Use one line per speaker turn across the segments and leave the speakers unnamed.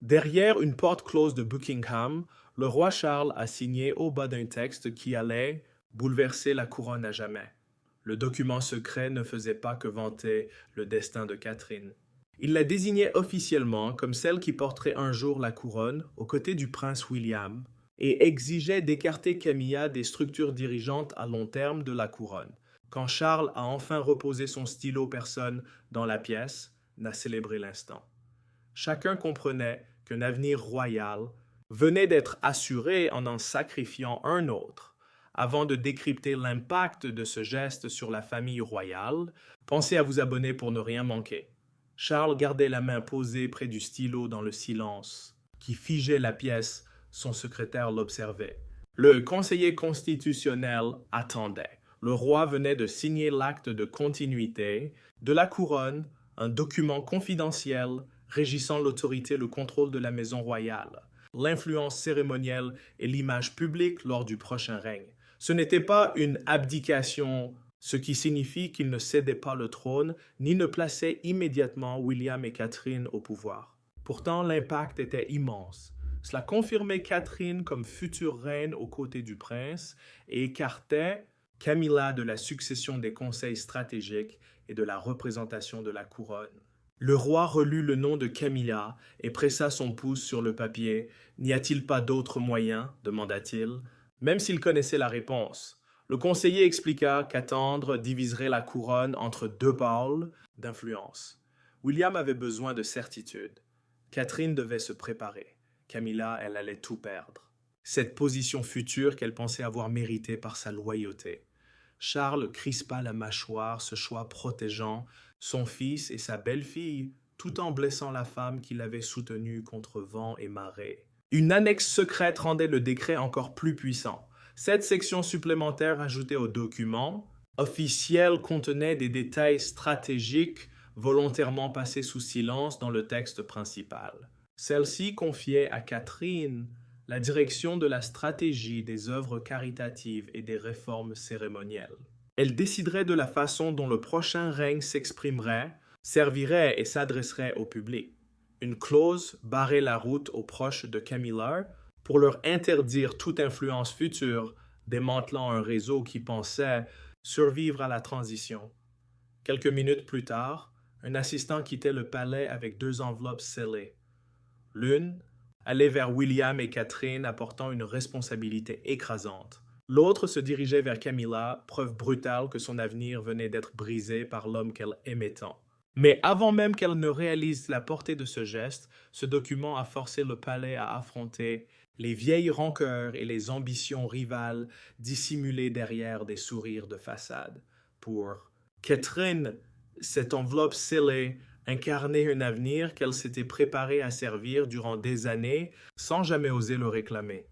Derrière une porte close de Buckingham, le roi Charles a signé au bas d'un texte qui allait bouleverser la couronne à jamais. Le document secret ne faisait pas que vanter le destin de Catherine. Il la désignait officiellement comme celle qui porterait un jour la couronne aux côtés du prince William et exigeait d'écarter Camilla des structures dirigeantes à long terme de la couronne. Quand Charles a enfin reposé son stylo personne dans la pièce, n'a célébré l'instant. Chacun comprenait qu'un avenir royal venait d'être assuré en sacrifiant un autre. Avant de décrypter l'impact de ce geste sur la famille royale, pensez à vous abonner pour ne rien manquer. Charles gardait la main posée près du stylo dans le silence qui figeait la pièce. Son secrétaire l'observait. Le conseiller constitutionnel attendait. Le roi venait de signer l'acte de continuité de la couronne, un document confidentiel régissant l'autorité et le contrôle de la maison royale, l'influence cérémonielle et l'image publique lors du prochain règne. Ce n'était pas une abdication, ce qui signifie qu'il ne cédait pas le trône, ni ne plaçait immédiatement William et Catherine au pouvoir. Pourtant, l'impact était immense. Cela confirmait Catherine comme future reine aux côtés du prince et écartait Camilla de la succession des conseils stratégiques et de la représentation de la couronne. Le roi relut le nom de Camilla et pressa son pouce sur le papier. « N'y a-t-il pas d'autre moyen » demanda-t-il, même s'il connaissait la réponse. Le conseiller expliqua qu'attendre diviserait la couronne entre deux pôles d'influence. William avait besoin de certitude. Catherine devait se préparer. Camilla, elle allait tout perdre. Cette position future qu'elle pensait avoir méritée par sa loyauté. Charles crispa la mâchoire, ce choix protégeant son fils et sa belle-fille, tout en blessant la femme qui l'avait soutenue contre vent et marée. Une annexe secrète rendait le décret encore plus puissant. 7 sections supplémentaires ajoutées au document officiel contenaient des détails stratégiques volontairement passés sous silence dans le texte principal. Celle-ci confiait à Catherine la direction de la stratégie des œuvres caritatives et des réformes cérémonielles. Elle déciderait de la façon dont le prochain règne s'exprimerait, servirait et s'adresserait au public. Une clause barrait la route aux proches de Camilla pour leur interdire toute influence future, démantelant un réseau qui pensait survivre à la transition. Quelques minutes plus tard, un assistant quittait le palais avec 2 enveloppes scellées. L'une allait vers William et Catherine apportant une responsabilité écrasante. L'autre se dirigeait vers Camilla, preuve brutale que son avenir venait d'être brisé par l'homme qu'elle aimait tant. Mais avant même qu'elle ne réalise la portée de ce geste, ce document a forcé le palais à affronter les vieilles rancœurs et les ambitions rivales dissimulées derrière des sourires de façade. Pour Catherine, cette enveloppe scellée incarnait un avenir qu'elle s'était préparée à servir durant des années sans jamais oser le réclamer.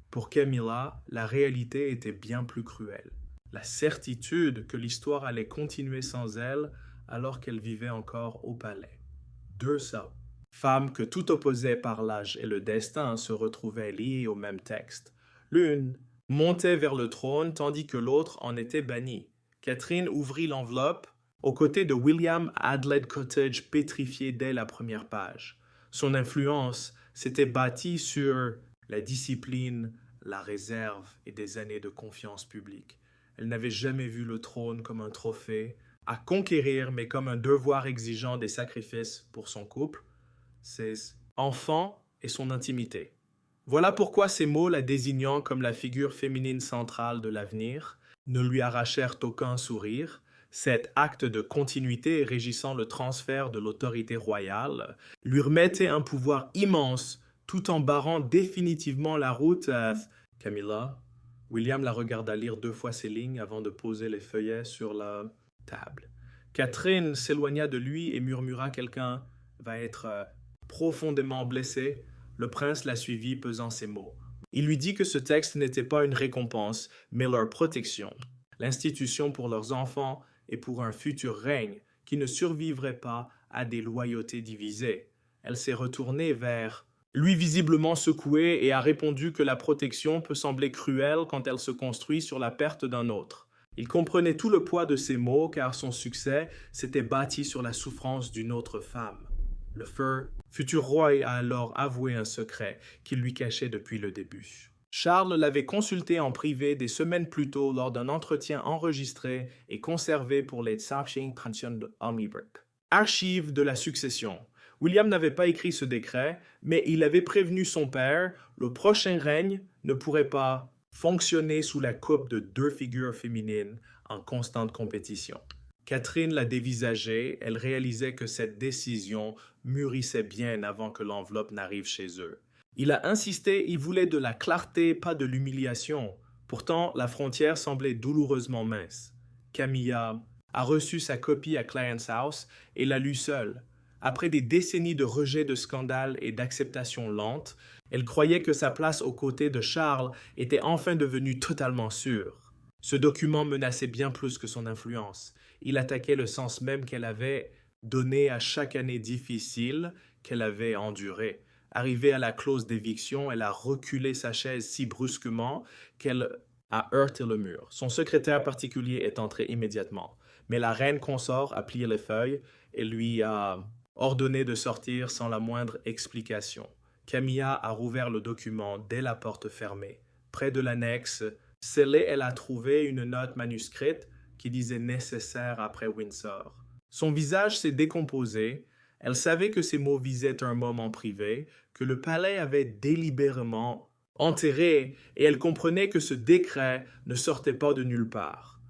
Pour Camilla, la réalité était bien plus cruelle. La certitude que l'histoire allait continuer sans elle alors qu'elle vivait encore au palais. 2 sœurs, femmes que tout opposait par l'âge et le destin, se retrouvaient liées au même texte. L'une montait vers le trône tandis que l'autre en était bannie. Catherine ouvrit l'enveloppe aux côtés de William Adelaide Cottage pétrifié dès la première page. Son influence s'était bâtie sur la discipline, la réserve et des années de confiance publique. Elle n'avait jamais vu le trône comme un trophée à conquérir, mais comme un devoir exigeant des sacrifices pour son couple, ses enfants et son intimité. Voilà pourquoi ces mots, la désignant comme la figure féminine centrale de l'avenir, ne lui arrachèrent aucun sourire. Cet acte de continuité régissant le transfert de l'autorité royale lui remettait un pouvoir immense tout en barrant définitivement la route à Camilla. William la regarda lire 2 fois ces lignes avant de poser les feuillets sur la table. Catherine s'éloigna de lui et murmura « Quelqu'un va être profondément blessé ». Le prince la suivit pesant ces mots. Il lui dit que ce texte n'était pas une récompense, mais leur protection, l'institution pour leurs enfants et pour un futur règne qui ne survivrait pas à des loyautés divisées. Elle s'est retournée vers lui visiblement secoué et a répondu que la protection peut sembler cruelle quand elle se construit sur la perte d'un autre. Il comprenait tout le poids de ces mots car son succès s'était bâti sur la souffrance d'une autre femme. Le feu futur roi a alors avoué un secret qu'il lui cachait depuis le début. Charles l'avait consulté en privé des semaines plus tôt lors d'un entretien enregistré et conservé pour les Pension de Oldenburg. Archive de la succession. William n'avait pas écrit ce décret, mais il avait prévenu son père, le prochain règne ne pourrait pas fonctionner sous la coupe de deux figures féminines en constante compétition. Catherine l'a dévisagé, elle réalisait que cette décision mûrissait bien avant que l'enveloppe n'arrive chez eux. Il a insisté, il voulait de la clarté, pas de l'humiliation. Pourtant, la frontière semblait douloureusement mince. Camilla a reçu sa copie à Clarence House et l'a lue seule. Après des décennies de rejet de scandales et d'acceptation lente, elle croyait que sa place aux côtés de Charles était enfin devenue totalement sûre. Ce document menaçait bien plus que son influence. Il attaquait le sens même qu'elle avait donné à chaque année difficile qu'elle avait endurée. Arrivée à la clause d'éviction, elle a reculé sa chaise si brusquement qu'elle a heurté le mur. Son secrétaire particulier est entré immédiatement, mais la reine consort a plié les feuilles et lui a ordonné de sortir sans la moindre explication. Camilla a rouvert le document dès la porte fermée. Près de l'annexe, scellée, elle a trouvé une note manuscrite qui disait nécessaire après Windsor. Son visage s'est décomposé. Elle savait que ces mots visaient un moment privé, que le palais avait délibérément enterré, et elle comprenait que ce décret ne sortait pas de nulle part.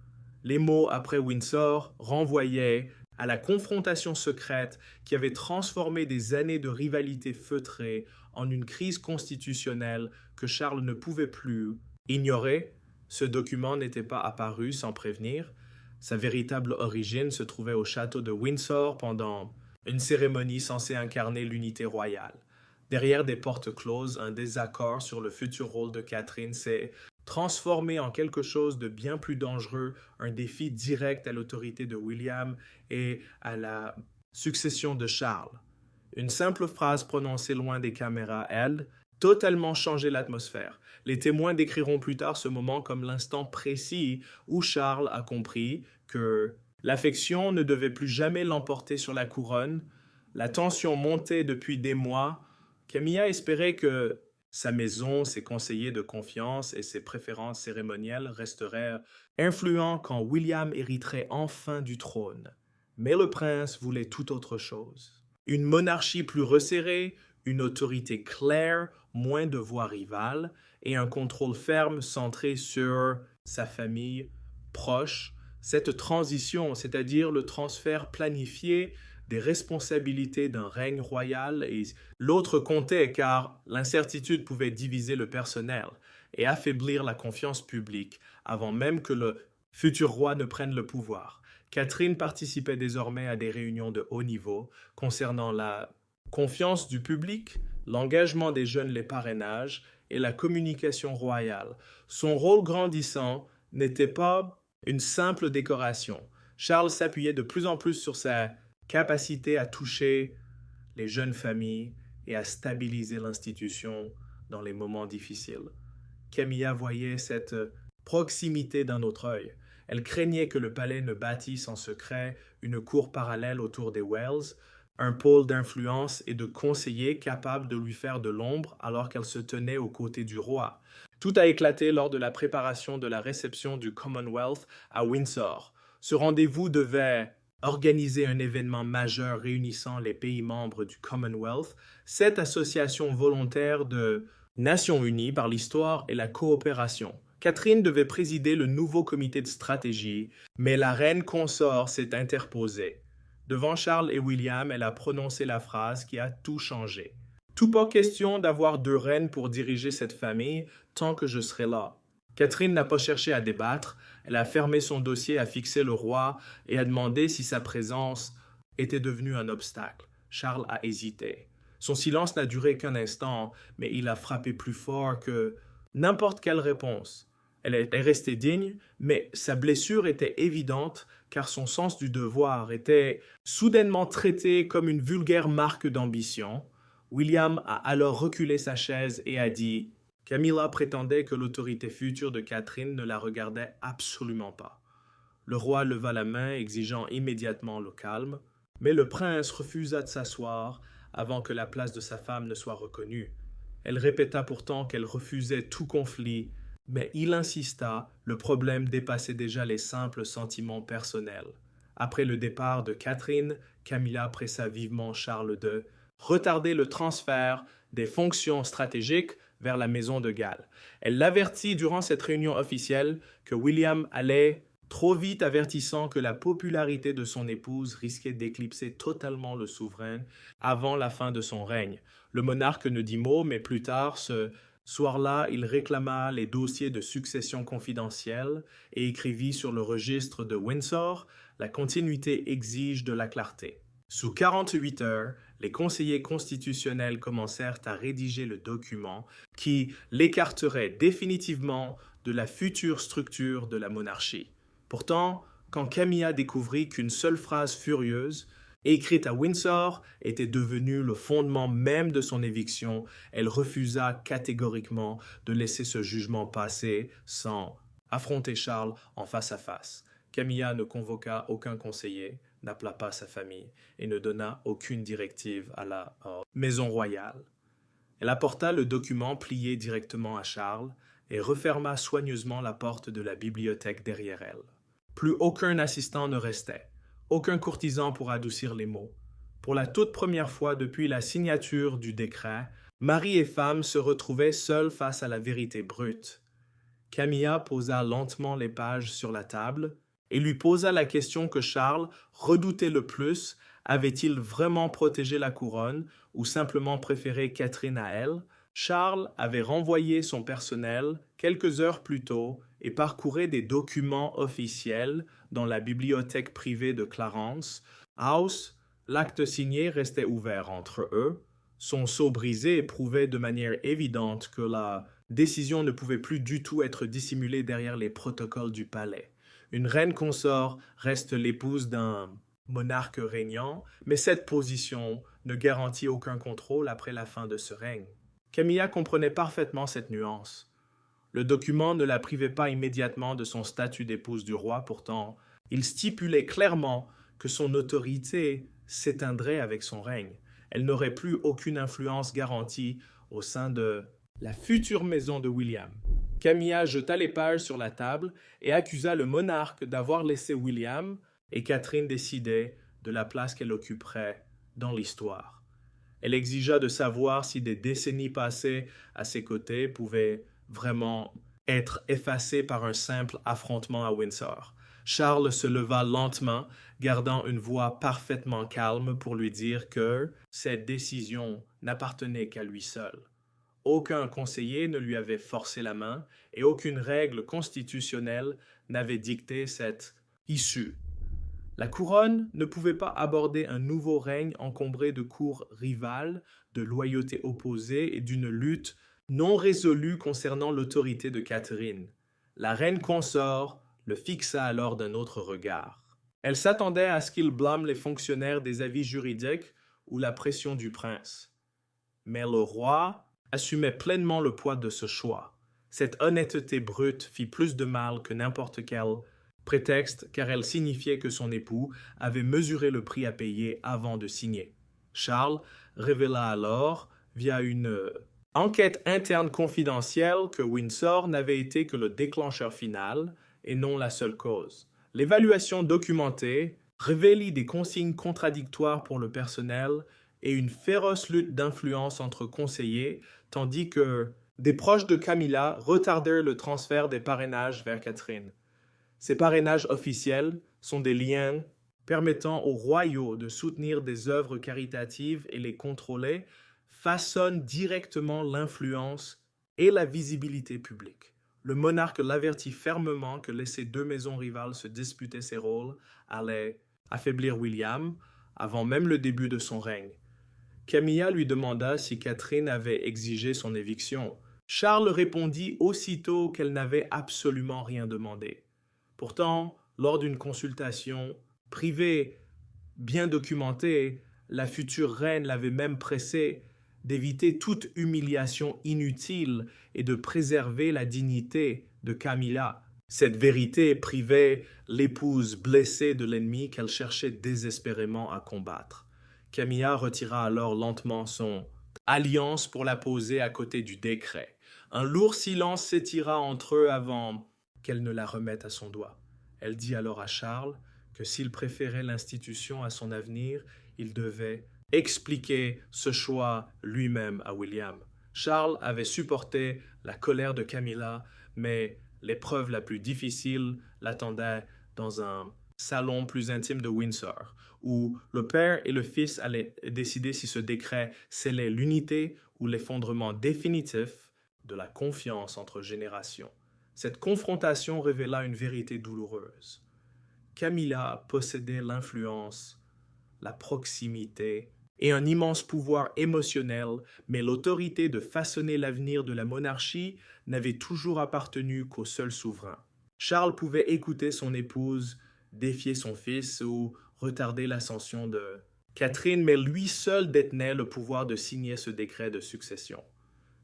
Les mots après Windsor renvoyaient à la confrontation secrète qui avait transformé des années de rivalité feutrée en une crise constitutionnelle que Charles ne pouvait plus ignorer. Ce document n'était pas apparu sans prévenir. Sa véritable origine se trouvait au château de Windsor pendant une cérémonie censée incarner l'unité royale. Derrière des portes closes, un désaccord sur le futur rôle de Catherine s'est transformé en quelque chose de bien plus dangereux, un défi direct à l'autorité de William et à la succession de Charles. Une simple phrase prononcée loin des caméras, elle, totalement changé l'atmosphère. Les témoins décriront plus tard ce moment comme l'instant précis où Charles a compris que l'affection ne devait plus jamais l'emporter sur la couronne. La tension montait depuis des mois. Camilla espérait que sa maison, ses conseillers de confiance et ses préférences cérémonielles resteraient influents quand William hériterait enfin du trône. Mais le prince voulait tout autre chose. Une monarchie plus resserrée, une autorité claire, moins de voix rivales et un contrôle ferme centré sur sa famille proche. Cette transition, c'est-à-dire le transfert planifié des responsabilités d'un règne royal, et l'autre comptait car l'incertitude pouvait diviser le personnel et affaiblir la confiance publique avant même que le futur roi ne prenne le pouvoir. Catherine participait désormais à des réunions de haut niveau concernant la confiance du public, l'engagement des jeunes, les parrainages et la communication royale. Son rôle grandissant n'était pas une simple décoration. Charles s'appuyait de plus en plus sur sa capacité à toucher les jeunes familles et à stabiliser l'institution dans les moments difficiles. Camilla voyait cette proximité d'un autre œil. Elle craignait que le palais ne bâtisse en secret une cour parallèle autour des Wells, un pôle d'influence et de conseillers capables de lui faire de l'ombre alors qu'elle se tenait aux côtés du roi. Tout a éclaté lors de la préparation de la réception du Commonwealth à Windsor. Ce rendez-vous devait organiser un événement majeur réunissant les pays membres du Commonwealth, cette association volontaire de Nations Unies par l'histoire et la coopération. Catherine devait présider le nouveau comité de stratégie, mais la reine consort s'est interposée. Devant Charles et William, elle a prononcé la phrase qui a tout changé. « Tout pas question d'avoir deux reines pour diriger cette famille tant que je serai là. » Catherine n'a pas cherché à débattre, elle a fermé son dossier, a fixé le roi et a demandé si sa présence était devenue un obstacle. Charles a hésité. Son silence n'a duré qu'un instant, mais il a frappé plus fort que n'importe quelle réponse. Elle est restée digne, mais sa blessure était évidente car son sens du devoir était soudainement traité comme une vulgaire marque d'ambition. William a alors reculé sa chaise et a dit « Camilla prétendait que l'autorité future de Catherine ne la regardait absolument pas. » Le roi leva la main, exigeant immédiatement le calme, mais le prince refusa de s'asseoir, avant que la place de sa femme ne soit reconnue. Elle répéta pourtant qu'elle refusait tout conflit, mais il insista, le problème dépassait déjà les simples sentiments personnels. Après le départ de Catherine, Camilla pressa vivement Charles de retarder le transfert des fonctions stratégiques vers la maison de Galles. Elle l'avertit durant cette réunion officielle que William allait trop vite, avertissant que la popularité de son épouse risquait d'éclipser totalement le souverain avant la fin de son règne. Le monarque ne dit mot, mais plus tard, ce soir-là, il réclama les dossiers de succession confidentiels et écrivit sur le registre de Windsor: « La continuité exige de la clarté. » Sous 48 heures, les conseillers constitutionnels commencèrent à rédiger le document qui l'écarterait définitivement de la future structure de la monarchie. Pourtant, quand Camilla découvrit qu'une seule phrase furieuse, écrite à Windsor, était devenue le fondement même de son éviction, elle refusa catégoriquement de laisser ce jugement passer sans affronter Charles en face à face. Camilla ne convoqua aucun conseiller, n'appela pas sa famille et ne donna aucune directive à la maison royale. Elle apporta le document plié directement à Charles et referma soigneusement la porte de la bibliothèque derrière elle. Plus aucun assistant ne restait, aucun courtisan pour adoucir les mots. Pour la toute première fois depuis la signature du décret, mari et femme se retrouvaient seuls face à la vérité brute. Camilla posa lentement les pages sur la table et lui posa la question que Charles redoutait le plus: avait-il vraiment protégé la couronne ou simplement préféré Catherine à elle? Charles avait renvoyé son personnel quelques heures plus tôt et parcourait des documents officiels dans la bibliothèque privée de Clarence House. L'acte signé restait ouvert entre eux. Son sceau brisé prouvait de manière évidente que la décision ne pouvait plus du tout être dissimulée derrière les protocoles du palais. Une reine consort reste l'épouse d'un monarque régnant, mais cette position ne garantit aucun contrôle après la fin de ce règne. Camilla comprenait parfaitement cette nuance. Le document ne la privait pas immédiatement de son statut d'épouse du roi, pourtant, il stipulait clairement que son autorité s'éteindrait avec son règne. Elle n'aurait plus aucune influence garantie au sein de la future maison de William. Camilla jeta les pages sur la table et accusa le monarque d'avoir laissé William et Catherine décider de la place qu'elle occuperait dans l'histoire. Elle exigea de savoir si des décennies passées à ses côtés pouvaient vraiment être effacées par un simple affrontement à Windsor. Charles se leva lentement, gardant une voix parfaitement calme pour lui dire que cette décision n'appartenait qu'à lui seul. Aucun conseiller ne lui avait forcé la main et aucune règle constitutionnelle n'avait dicté cette issue. La couronne ne pouvait pas aborder un nouveau règne encombré de cours rivales, de loyautés opposées et d'une lutte non résolue concernant l'autorité de Catherine. La reine consort le fixa alors d'un autre regard. Elle s'attendait à ce qu'il blâme les fonctionnaires des avis juridiques ou la pression du prince. Mais le roi assumait pleinement le poids de ce choix. Cette honnêteté brute fit plus de mal que n'importe quel prétexte, car elle signifiait que son époux avait mesuré le prix à payer avant de signer. Charles révéla alors, via une enquête interne confidentielle, que Windsor n'avait été que le déclencheur final et non la seule cause. L'évaluation documentée révélait des consignes contradictoires pour le personnel et une féroce lutte d'influence entre conseillers, tandis que des proches de Camilla retardèrent le transfert des parrainages vers Catherine. Ces parrainages officiels sont des liens permettant aux royaux de soutenir des œuvres caritatives et les contrôler, façonnent directement l'influence et la visibilité publique. Le monarque l'avertit fermement que laisser deux maisons rivales se disputer ces rôles allait affaiblir William avant même le début de son règne. Camilla lui demanda si Catherine avait exigé son éviction. Charles répondit aussitôt qu'elle n'avait absolument rien demandé. Pourtant, lors d'une consultation privée bien documentée, la future reine l'avait même pressé d'éviter toute humiliation inutile et de préserver la dignité de Camilla. Cette vérité privait l'épouse blessée de l'ennemi qu'elle cherchait désespérément à combattre. Camilla retira alors lentement son alliance pour la poser à côté du décret. Un lourd silence s'étira entre eux avant qu'elle ne la remette à son doigt. Elle dit alors à Charles que s'il préférait l'institution à son avenir, il devait expliquer ce choix lui-même à William. Charles avait supporté la colère de Camilla, mais l'épreuve la plus difficile l'attendait dans un salon plus intime de Windsor, où le père et le fils allaient décider si ce décret scellait l'unité ou l'effondrement définitif de la confiance entre générations. Cette confrontation révéla une vérité douloureuse. Camilla possédait l'influence, la proximité et un immense pouvoir émotionnel, mais l'autorité de façonner l'avenir de la monarchie n'avait toujours appartenu qu'au seul souverain. Charles pouvait écouter son épouse défier son fils ou retarder l'ascension de Catherine, mais lui seul détenait le pouvoir de signer ce décret de succession.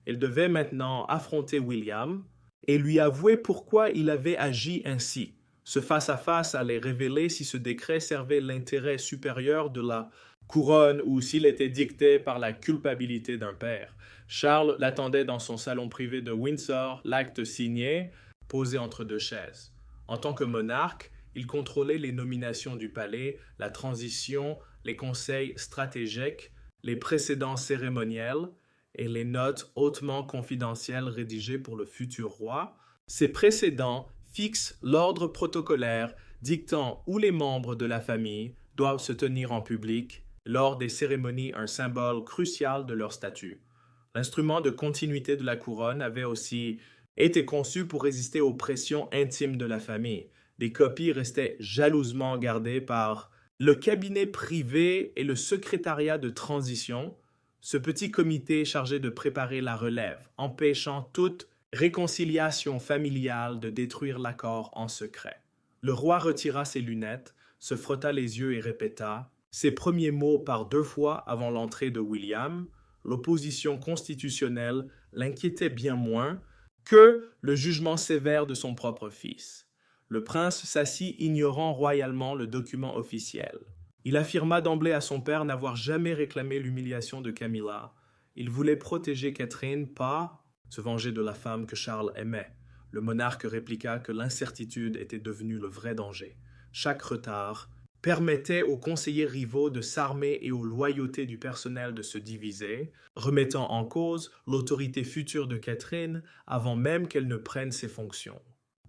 Il devait maintenant affronter William et lui avouer pourquoi il avait agi ainsi. Ce face-à-face allait révéler si ce décret servait l'intérêt supérieur de la couronne ou s'il était dicté par la culpabilité d'un père. Charles l'attendait dans son salon privé de Windsor, l'acte signé, posé entre deux chaises. En tant que monarque, il contrôlait les nominations du palais, la transition, les conseils stratégiques, les précédents cérémoniels et les notes hautement confidentielles rédigées pour le futur roi. Ces précédents fixent l'ordre protocolaire dictant où les membres de la famille doivent se tenir en public lors des cérémonies, un symbole crucial de leur statut. L'instrument de continuité de la couronne avait aussi été conçu pour résister aux pressions intimes de la famille. Des copies restaient jalousement gardées par le cabinet privé et le secrétariat de transition, ce petit comité chargé de préparer la relève, empêchant toute réconciliation familiale de détruire l'accord en secret. Le roi retira ses lunettes, se frotta les yeux et répéta ses premiers mots par 2 fois avant l'entrée de William. L'opposition constitutionnelle l'inquiétait bien moins que le jugement sévère de son propre fils. Le prince s'assit ignorant royalement le document officiel. Il affirma d'emblée à son père n'avoir jamais réclamé l'humiliation de Camilla. Il voulait protéger Catherine, pas se venger de la femme que Charles aimait. Le monarque répliqua que l'incertitude était devenue le vrai danger. Chaque retard permettait aux conseillers rivaux de s'armer et aux loyautés du personnel de se diviser, remettant en cause l'autorité future de Catherine avant même qu'elle ne prenne ses fonctions.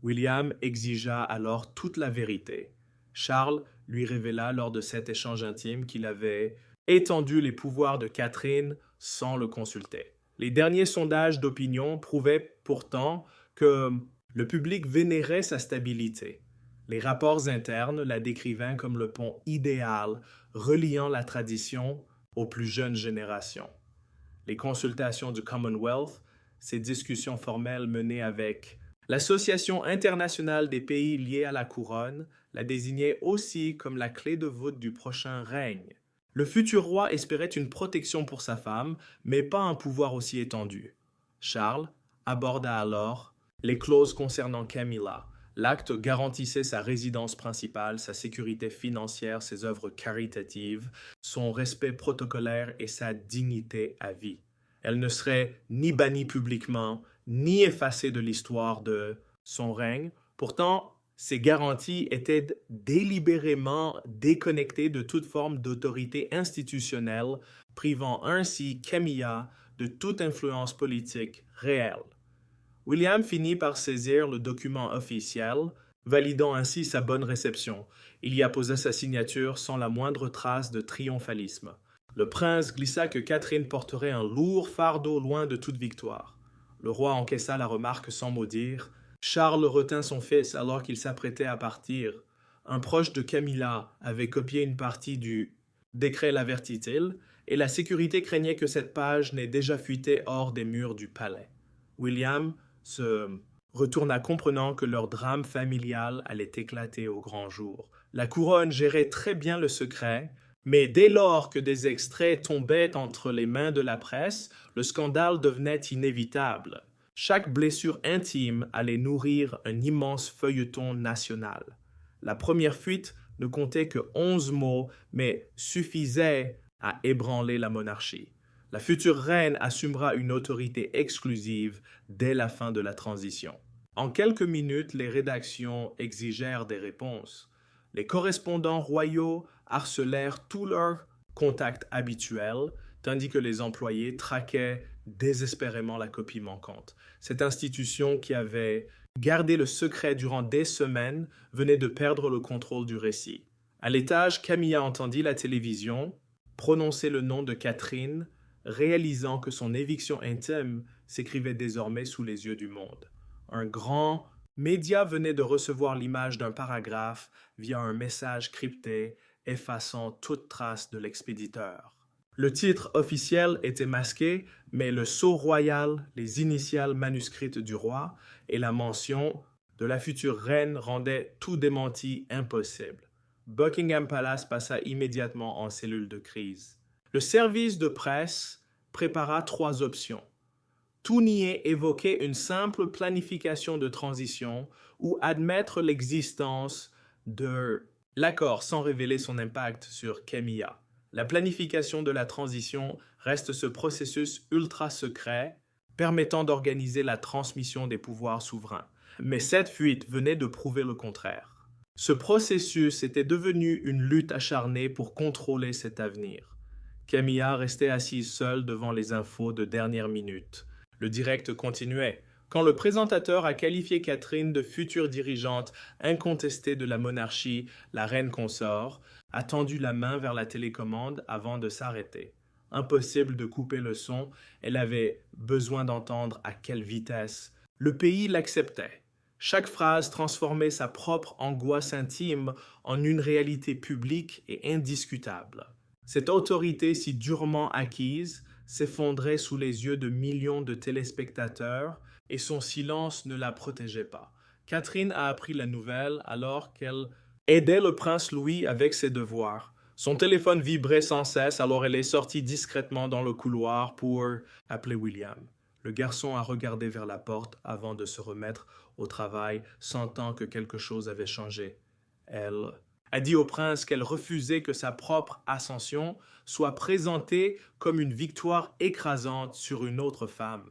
William exigea alors toute la vérité. Charles lui révéla lors de cet échange intime qu'il avait étendu les pouvoirs de Catherine sans le consulter. Les derniers sondages d'opinion prouvaient pourtant que le public vénérait sa stabilité. Les rapports internes la décrivaient comme le pont idéal reliant la tradition aux plus jeunes générations. Les consultations du Commonwealth, ces discussions formelles menées avec l'Association internationale des pays liés à la couronne, la désignait aussi comme la clé de voûte du prochain règne. Le futur roi espérait une protection pour sa femme, mais pas un pouvoir aussi étendu. Charles aborda alors les clauses concernant Camilla. L'acte garantissait sa résidence principale, sa sécurité financière, ses œuvres caritatives, son respect protocolaire et sa dignité à vie. Elle ne serait ni bannie publiquement, ni effacée de l'histoire de son règne. Pourtant, ces garanties étaient délibérément déconnectées de toute forme d'autorité institutionnelle, privant ainsi Camilla de toute influence politique réelle. William finit par saisir le document officiel, validant ainsi sa bonne réception. Il y apposa sa signature sans la moindre trace de triomphalisme. Le prince glissa que Catherine porterait un lourd fardeau loin de toute victoire. Le roi encaissa la remarque sans mot dire. Charles retint son fils alors qu'il s'apprêtait à partir. Un proche de Camilla avait copié une partie du décret, l'avertit-il, et la sécurité craignait que cette page n'ait déjà fuité hors des murs du palais. William se retourna comprenant que leur drame familial allait éclater au grand jour. La couronne gérait très bien le secret, mais dès lors que des extraits tombaient entre les mains de la presse, le scandale devenait inévitable. Chaque blessure intime allait nourrir un immense feuilleton national. La première fuite ne comptait que 11 mots, mais suffisait à ébranler la monarchie. La future reine assumera une autorité exclusive dès la fin de la transition. En quelques minutes, les rédactions exigèrent des réponses. Les correspondants royaux harcelèrent tous leurs contacts habituels, tandis que les employés traquaient désespérément la copie manquante. Cette institution qui avait gardé le secret durant des semaines venait de perdre le contrôle du récit. À l'étage, Camilla entendit la télévision prononcer le nom de Catherine, réalisant que son éviction intime s'écrivait désormais sous les yeux du monde. Un grand média venait de recevoir l'image d'un paragraphe via un message crypté effaçant toute trace de l'expéditeur. Le titre officiel était masqué, mais le sceau royal, les initiales manuscrites du roi et la mention de la future reine rendaient tout démenti impossible. Buckingham Palace passa immédiatement en cellule de crise. Le service de presse prépara 3 options. Tout nier évoquait une simple planification de transition ou admettre l'existence de l'accord sans révéler son impact sur Camilla. La planification de la transition reste ce processus ultra secret permettant d'organiser la transmission des pouvoirs souverains. Mais cette fuite venait de prouver le contraire. Ce processus était devenu une lutte acharnée pour contrôler cet avenir. Camilla restait assise seule devant les infos de dernière minute. Le direct continuait. Quand le présentateur a qualifié Catherine de future dirigeante incontestée de la monarchie, la reine consort a tendu la main vers la télécommande avant de s'arrêter. Impossible de couper le son, elle avait besoin d'entendre à quelle vitesse. Le pays l'acceptait. Chaque phrase transformait sa propre angoisse intime en une réalité publique et indiscutable. Cette autorité si durement acquise s'effondrait sous les yeux de millions de téléspectateurs et son silence ne la protégeait pas. Catherine a appris la nouvelle alors qu'elle aidait le prince Louis avec ses devoirs. Son téléphone vibrait sans cesse, alors elle est sortie discrètement dans le couloir pour appeler William. Le garçon a regardé vers la porte avant de se remettre au travail, sentant que quelque chose avait changé. Elle a dit au prince qu'elle refusait que sa propre ascension soit présentée comme une victoire écrasante sur une autre femme.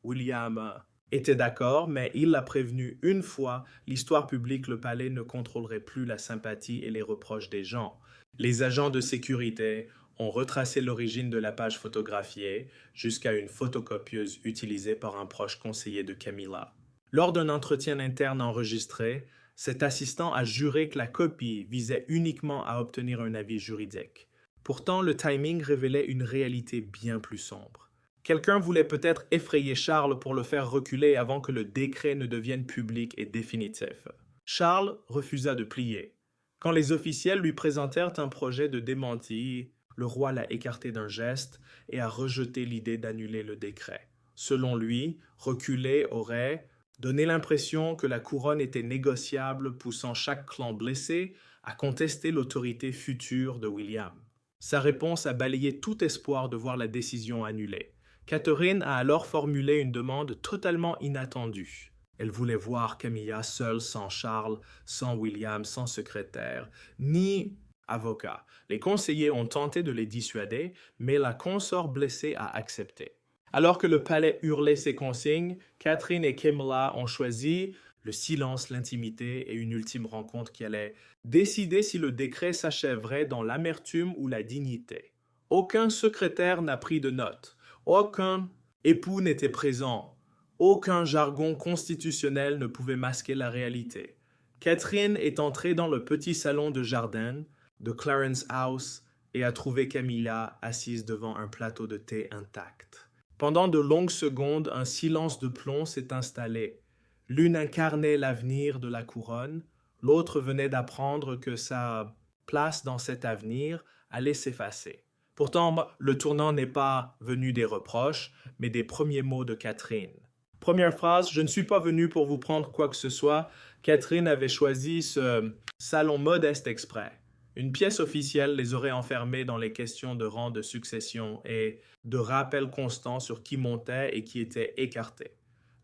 William était d'accord, mais il l'a prévenu une fois, l'histoire publique, le palais ne contrôlerait plus la sympathie et les reproches des gens. Les agents de sécurité ont retracé l'origine de la page photographiée jusqu'à une photocopieuse utilisée par un proche conseiller de Camilla. Lors d'un entretien interne enregistré, cet assistant a juré que la copie visait uniquement à obtenir un avis juridique. Pourtant, le timing révélait une réalité bien plus sombre. Quelqu'un voulait peut-être effrayer Charles pour le faire reculer avant que le décret ne devienne public et définitif. Charles refusa de plier. Quand les officiels lui présentèrent un projet de démenti, le roi l'a écarté d'un geste et a rejeté l'idée d'annuler le décret. Selon lui, reculer aurait donné l'impression que la couronne était négociable, poussant chaque clan blessé à contester l'autorité future de William. Sa réponse a balayé tout espoir de voir la décision annulée. Catherine a alors formulé une demande totalement inattendue. Elle voulait voir Camilla seule, sans Charles, sans William, sans secrétaire, ni avocat. Les conseillers ont tenté de les dissuader, mais la consort blessée a accepté. Alors que le palais hurlait ses consignes, Catherine et Camilla ont choisi le silence, l'intimité et une ultime rencontre qui allait décider si le décret s'achèverait dans l'amertume ou la dignité. Aucun secrétaire n'a pris de notes. Aucun époux n'était présent. Aucun jargon constitutionnel ne pouvait masquer la réalité. Catherine est entrée dans le petit salon de jardin de Clarence House et a trouvé Camilla assise devant un plateau de thé intact. Pendant de longues secondes, un silence de plomb s'est installé. L'une incarnait l'avenir de la couronne, l'autre venait d'apprendre que sa place dans cet avenir allait s'effacer. Pourtant, le tournant n'est pas venu des reproches, mais des premiers mots de Catherine. Première phrase, « Je ne suis pas venu pour vous prendre quoi que ce soit. » Catherine avait choisi ce salon modeste exprès. Une pièce officielle les aurait enfermés dans les questions de rang de succession et de rappels constants sur qui montait et qui était écarté.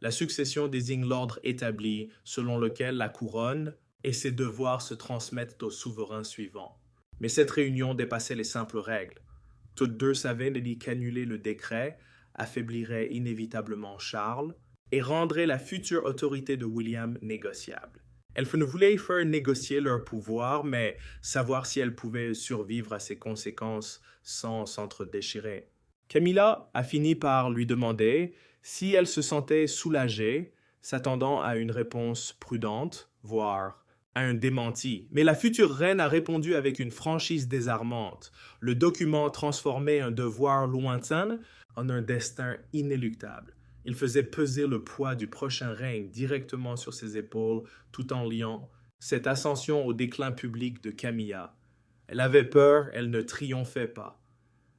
La succession désigne l'ordre établi selon lequel la couronne et ses devoirs se transmettent au souverain suivant. Mais cette réunion dépassait les simples règles. Toutes deux savaient qu'annuler le décret affaiblirait inévitablement Charles et rendrait la future autorité de William négociable. Elles ne voulaient faire négocier leur pouvoir, mais savoir si elles pouvaient survivre à ses conséquences sans s'entre-déchirer. Camilla a fini par lui demander si elle se sentait soulagée, s'attendant à une réponse prudente, voire à un démenti. Mais la future reine a répondu avec une franchise désarmante. Le document transformait un devoir lointain en un destin inéluctable. Il faisait peser le poids du prochain règne directement sur ses épaules, tout en liant cette ascension au déclin public de Camilla. Elle avait peur, elle ne triomphait pas.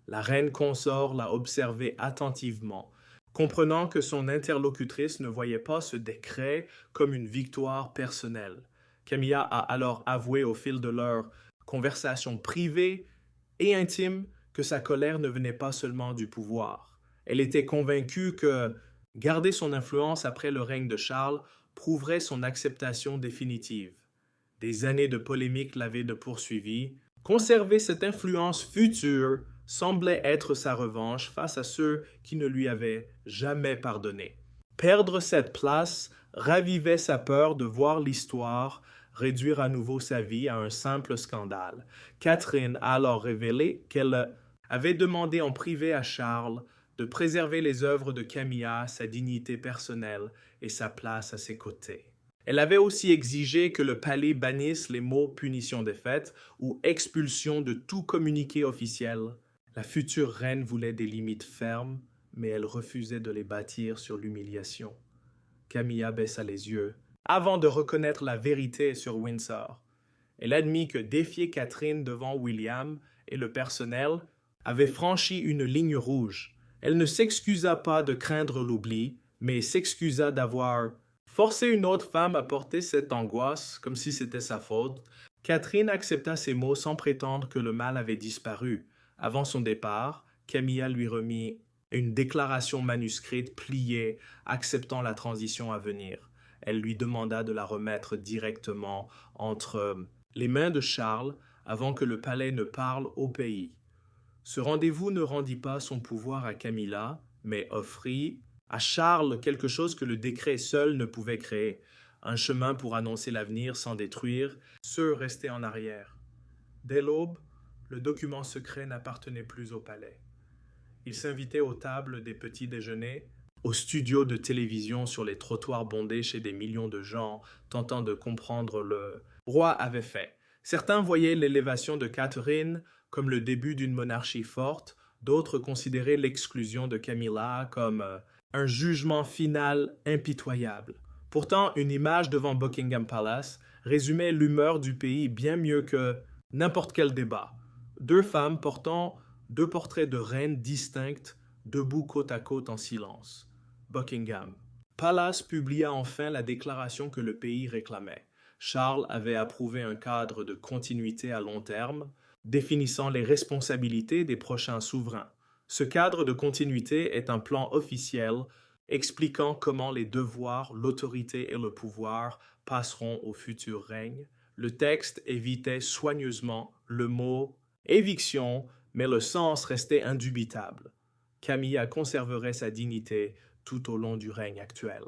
La reine consort l'a observé attentivement, comprenant que son interlocutrice ne voyait pas ce décret comme une victoire personnelle. Camilla a alors avoué au fil de leur conversation privée et intime que sa colère ne venait pas seulement du pouvoir. Elle était convaincue que garder son influence après le règne de Charles prouverait son acceptation définitive. Des années de polémique l'avaient poursuivi. Conserver cette influence future semblait être sa revanche face à ceux qui ne lui avaient jamais pardonné. Perdre cette place ravivait sa peur de voir l'histoire réduire à nouveau sa vie à un simple scandale. Catherine a alors révélé qu'elle avait demandé en privé à Charles de préserver les œuvres de Camilla, sa dignité personnelle et sa place à ses côtés. Elle avait aussi exigé que le palais bannisse les mots punition des fêtes ou expulsion de tout communiqué officiel. La future reine voulait des limites fermes, mais elle refusait de les bâtir sur l'humiliation. Camilla baissa les yeux, avant de reconnaître la vérité sur Windsor. Elle admit que défier Catherine devant William et le personnel avait franchi une ligne rouge. Elle ne s'excusa pas de craindre l'oubli, mais s'excusa d'avoir forcé une autre femme à porter cette angoisse comme si c'était sa faute. Catherine accepta ces mots sans prétendre que le mal avait disparu. Avant son départ, Camilla lui remit une déclaration manuscrite pliée acceptant la transition à venir. Elle lui demanda de la remettre directement entre les mains de Charles avant que le palais ne parle au pays. Ce rendez-vous ne rendit pas son pouvoir à Camilla, mais offrit à Charles quelque chose que le décret seul ne pouvait créer, un chemin pour annoncer l'avenir sans détruire ceux restés en arrière. Dès l'aube, le document secret n'appartenait plus au palais. Il s'invitait aux tables des petits déjeuners, aux studios de télévision sur les trottoirs bondés chez des millions de gens tentant de comprendre le roi avait fait. Certains voyaient l'élévation de Catherine comme le début d'une monarchie forte, d'autres considéraient l'exclusion de Camilla comme un jugement final impitoyable. Pourtant, une image devant Buckingham Palace résumait l'humeur du pays bien mieux que n'importe quel débat. Deux femmes portant deux portraits de reines distinctes, debout côte à côte en silence. Buckingham. Palace publia enfin la déclaration que le pays réclamait. Charles avait approuvé un cadre de continuité à long terme, définissant les responsabilités des prochains souverains. Ce cadre de continuité est un plan officiel expliquant comment les devoirs, l'autorité et le pouvoir passeront au futur règne. Le texte évitait soigneusement le mot « éviction », mais le sens restait indubitable. Camilla conserverait sa dignité tout au long du règne actuel.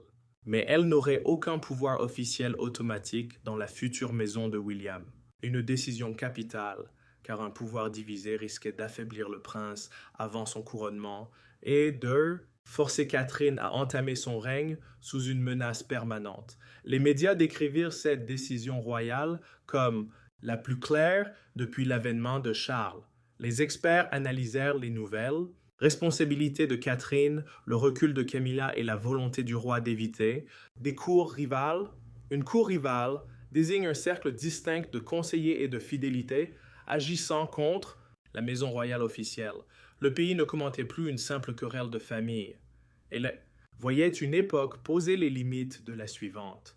Mais elle n'aurait aucun pouvoir officiel automatique dans la future maison de William. Une décision capitale, car un pouvoir divisé risquait d'affaiblir le prince avant son couronnement et de forcer Catherine à entamer son règne sous une menace permanente. Les médias décrivirent cette décision royale comme la plus claire depuis l'avènement de Charles. Les experts analysèrent les nouvelles, responsabilité de Catherine, le recul de Camilla et la volonté du roi d'éviter. Des cours rivales. Une cour rivale désigne un cercle distinct de conseillers et de fidélité agissant contre la maison royale officielle. Le pays ne commentait plus une simple querelle de famille. Elle voyait une époque poser les limites de la suivante.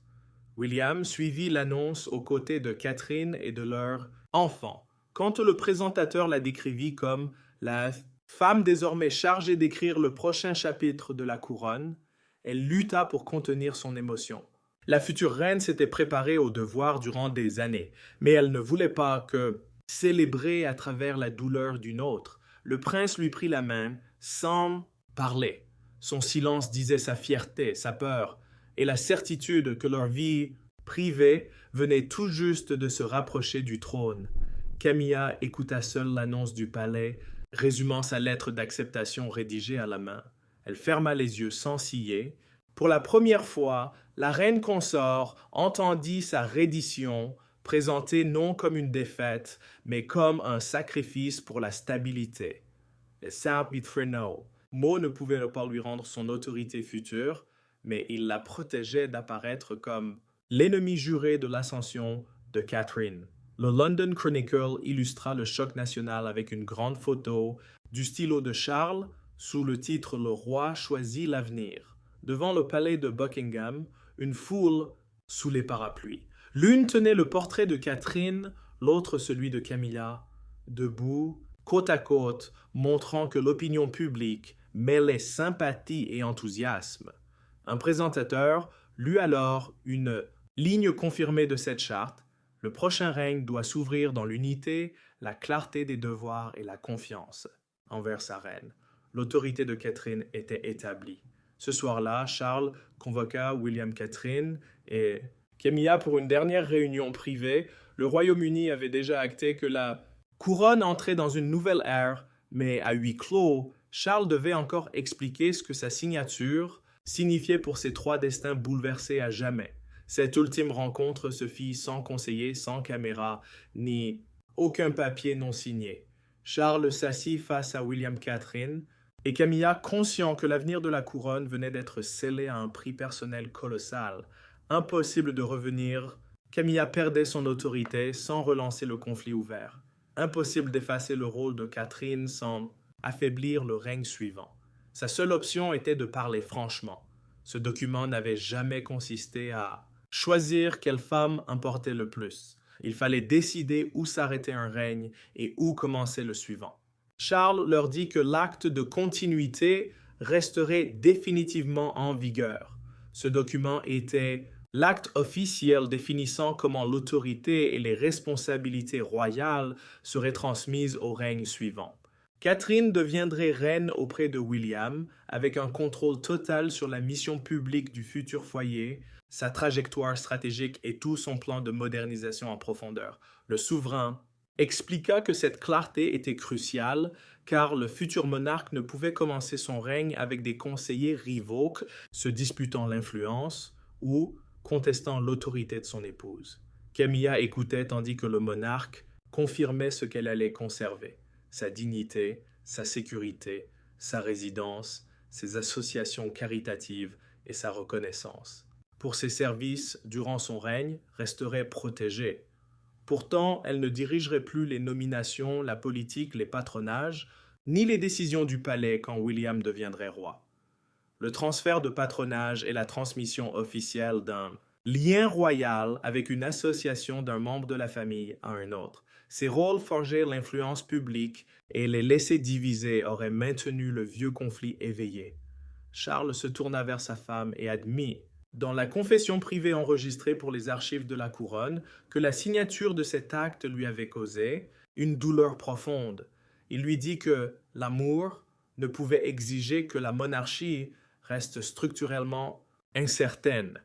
William suivit l'annonce aux côtés de Catherine et de leur enfant. Quand le présentateur la décrivit comme la femme désormais chargée d'écrire le prochain chapitre de la couronne, elle lutta pour contenir son émotion. La future reine s'était préparée au devoir durant des années, mais elle ne voulait pas que célébrer à travers la douleur d'une autre. Le prince lui prit la main sans parler. Son silence disait sa fierté, sa peur et la certitude que leur vie privée venait tout juste de se rapprocher du trône. Camilla écouta seule l'annonce du palais, résumant sa lettre d'acceptation rédigée à la main. Elle ferma les yeux sans ciller. Pour la première fois, la reine consort entendit sa reddition présentée non comme une défaite, mais comme un sacrifice pour la stabilité. Le Saint-Vitfreneau, mot ne pouvait pas lui rendre son autorité future, mais il la protégeait d'apparaître comme l'ennemi juré de l'ascension de Catherine. Le London Chronicle illustra le choc national avec une grande photo du stylo de Charles sous le titre « Le roi choisit l'avenir ». Devant le palais de Buckingham, une foule sous les parapluies. L'une tenait le portrait de Catherine, l'autre celui de Camilla, debout, côte à côte, montrant que l'opinion publique mêlait sympathie et enthousiasme. Un présentateur lut alors une ligne confirmée de cette charte. Le prochain règne doit s'ouvrir dans l'unité, la clarté des devoirs et la confiance envers sa reine. L'autorité de Catherine était établie. Ce soir-là, Charles convoqua William Catherine et Camilla pour une dernière réunion privée. Le Royaume-Uni avait déjà acté que la couronne entrait dans une nouvelle ère, mais à huis clos, Charles devait encore expliquer ce que sa signature signifiait pour ces trois destins bouleversés à jamais. Cette ultime rencontre se fit sans conseiller, sans caméra, ni aucun papier non signé. Charles s'assit face à William Catherine, et Camilla, conscient que l'avenir de la couronne venait d'être scellé à un prix personnel colossal, impossible de revenir, Camilla perdait son autorité sans relancer le conflit ouvert. Impossible d'effacer le rôle de Catherine sans affaiblir le règne suivant. Sa seule option était de parler franchement. Ce document n'avait jamais consisté à choisir quelle femme importait le plus. Il fallait décider où s'arrêtait un règne et où commençait le suivant. Charles leur dit que l'acte de continuité resterait définitivement en vigueur. Ce document était l'acte officiel définissant comment l'autorité et les responsabilités royales seraient transmises au règne suivant. Catherine deviendrait reine auprès de William, avec un contrôle total sur la mission publique du futur foyer, sa trajectoire stratégique et tout son plan de modernisation en profondeur. Le souverain expliqua que cette clarté était cruciale, car le futur monarque ne pouvait commencer son règne avec des conseillers rivaux se disputant l'influence ou contestant l'autorité de son épouse. Camilla écoutait tandis que le monarque confirmait ce qu'elle allait conserver: sa dignité, sa sécurité, sa résidence, ses associations caritatives et sa reconnaissance. Pour ses services durant son règne, resterait protégée. Pourtant, elle ne dirigerait plus les nominations, la politique, les patronages, ni les décisions du palais quand William deviendrait roi. Le transfert de patronage est la transmission officielle d'un lien royal avec une association d'un membre de la famille à un autre. Ces rôles forgeaient l'influence publique et les laisser diviser auraient maintenu le vieux conflit éveillé. Charles se tourna vers sa femme et admit, dans la confession privée enregistrée pour les archives de la couronne, que la signature de cet acte lui avait causé une douleur profonde. Il lui dit que l'amour ne pouvait exiger que la monarchie reste structurellement incertaine.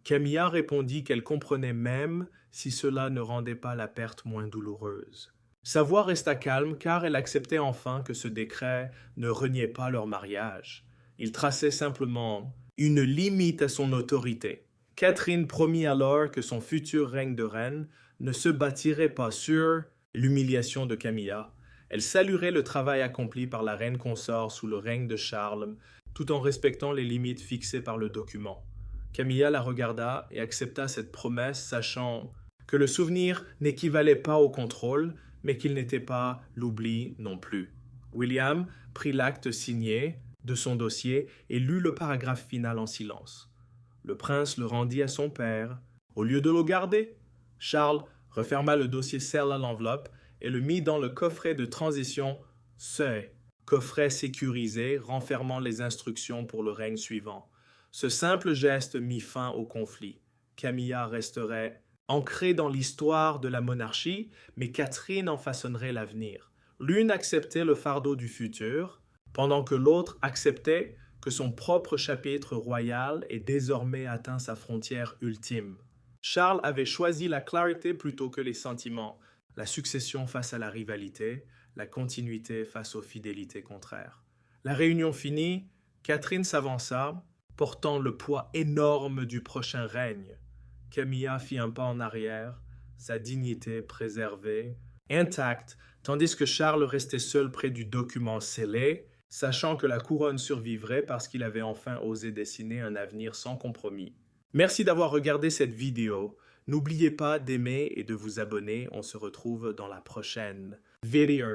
Camilla répondit qu'elle comprenait même si cela ne rendait pas la perte moins douloureuse. Sa voix resta calme car elle acceptait enfin que ce décret ne reniait pas leur mariage. Il traçait simplement une limite à son autorité. Catherine promit alors que son futur règne de reine ne se bâtirait pas sur l'humiliation de Camilla. Elle saluerait le travail accompli par la reine consort sous le règne de Charles, tout en respectant les limites fixées par le document. Camilla la regarda et accepta cette promesse, sachant que le souvenir n'équivalait pas au contrôle, mais qu'il n'était pas l'oubli non plus. William prit l'acte signé de son dossier et lut le paragraphe final en silence. Le prince le rendit à son père. Au lieu de le garder, Charles referma le dossier scellé à l'enveloppe et le mit dans le coffret de transition Seuil, coffret sécurisé renfermant les instructions pour le règne suivant. Ce simple geste mit fin au conflit. Camilla resterait ancrée dans l'histoire de la monarchie, mais Catherine en façonnerait l'avenir. L'une acceptait le fardeau du futur, pendant que l'autre acceptait que son propre chapitre royal ait désormais atteint sa frontière ultime. Charles avait choisi la clarté plutôt que les sentiments, la succession face à la rivalité, la continuité face aux fidélités contraires. La réunion finie, Catherine s'avança, portant le poids énorme du prochain règne. Camilla fit un pas en arrière, sa dignité préservée, intacte, tandis que Charles restait seul près du document scellé, sachant que la couronne survivrait parce qu'il avait enfin osé dessiner un avenir sans compromis. Merci d'avoir regardé cette vidéo. N'oubliez pas d'aimer et de vous abonner. On se retrouve dans la prochaine vidéo.